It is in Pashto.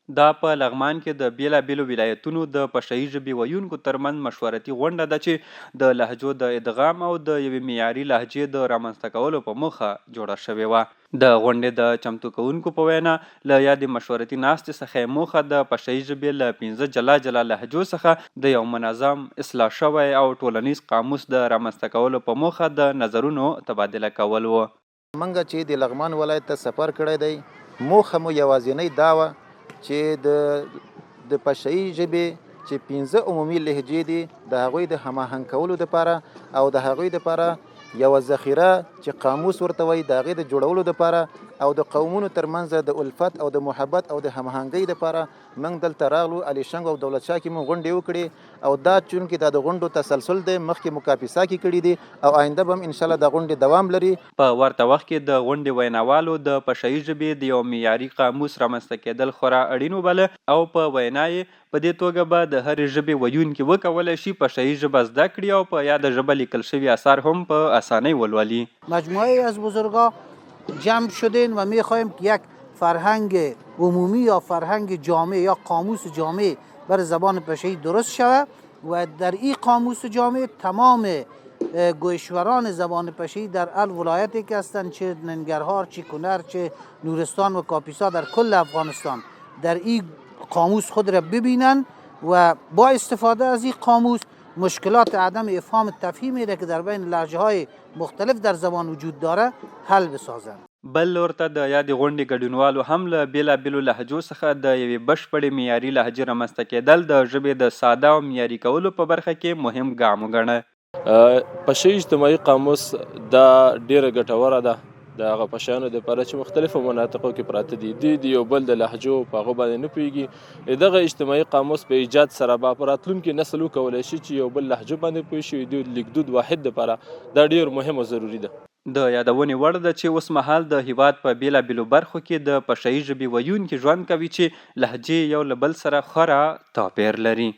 دا په لغمان کې د بیلابیلو ولایتونو د پښتني ژبې ویونکو ترمنځ مشورتي غونډه ده چې د لهجو د ادغام او د یوې معیاري لهجې د رامنځته کولو په موخه جوړه شوې وه. د غونډې د چمتو کوونکو په وینا له یادې مشورتي ناستې څخه موخه د پښتني ژبې له 15 جلا جلا لهجو څخه د یو منظم اصلاح شوی او ټولنیز قاموس د رامنځته کولو په موخه د نظرونو تبادله کول و. منګه چې د لغمان ولایت ته سفر کړی دی، موخه مو یوازینۍ دا وه چې د پښتني ژبې چې 15 عمومي لهجې دي د هغوی د هماهنګ کولو دپاره او د هغوی دپاره یوه ذخیره چې قاموس ورته وایي د هغې د جوړولو دپاره او د قومونو ترمنځ د الفت او د محبت او د هماهنګۍ دپاره موږ دلته راغلو. الیشنګ او دولت شاه کې مو غونډې وکړې او دا چونکې دا د غونډو تسلسل دی، مخکې مو کاپیسا کې کړي دي او آینده به هم انشاءالله د غونډې دوام لري. په ورته وخت کې د غونډې ویناوالو د پښتني ژبې د یو معیاري قاموس رامنځته کېدل خورا اړین وبله او په وینا یې په دې توګه به د هرې ژبې ویونکي وکولی شي پښتني ژبه زده کړي او په یاده ژبه لیکل شوي اثار هم په اسانۍ ولولي. مجموعه از بزرگا جمع شدین و میخواهیم که یک فرهنگ عمومی یا فرهنگ جامع یا قاموس جامع بر زبان پشهی درست شود و در این قاموس جامع تمام گویشوران زبان پشهی در ولایتی که هستند، چه ننگرهار، چه کنر، چه نورستان و کاپیسا در کل افغانستان، در این قاموس خود را ببینند و با استفاده از این قاموس مشکلات عدم افهام تفهیمی را که در بین لهجه های مختلف در زبان وجود داره حل بسازند. بل لور ته د یادې غونډې ګډونوالو هم له بیلابیلو لهجو څخه د یوې بشپړې معیاري لهجې رامنځته کېدل د ژبې د ساده او معیاري کولو په برخه کې مهم ګام وګڼه. پښتني اجتماعي قاموس دا ډیره ګټوره ده د هغه پښتانو دپاره چې مختلفو مناطقو کې پراته دي. دوی د یو بل د لهجو په هغه باندې نه پوهېږي. دغه اجتماعي قاموس په ایجاد سره به په راتلونکي نسل وکولی شي چې یو بل لهجو باندې پوه شي. د لیکدود واحد دپاره دا ډېر مهم او ضروري ده. د یادونې وړ ده چې اوس مهال د هیواد په بیلابیلو برخو کې د پښتني ژبې ویونکي ژوند کوي چې لهجې یو له بل سره خورا توپیر لري.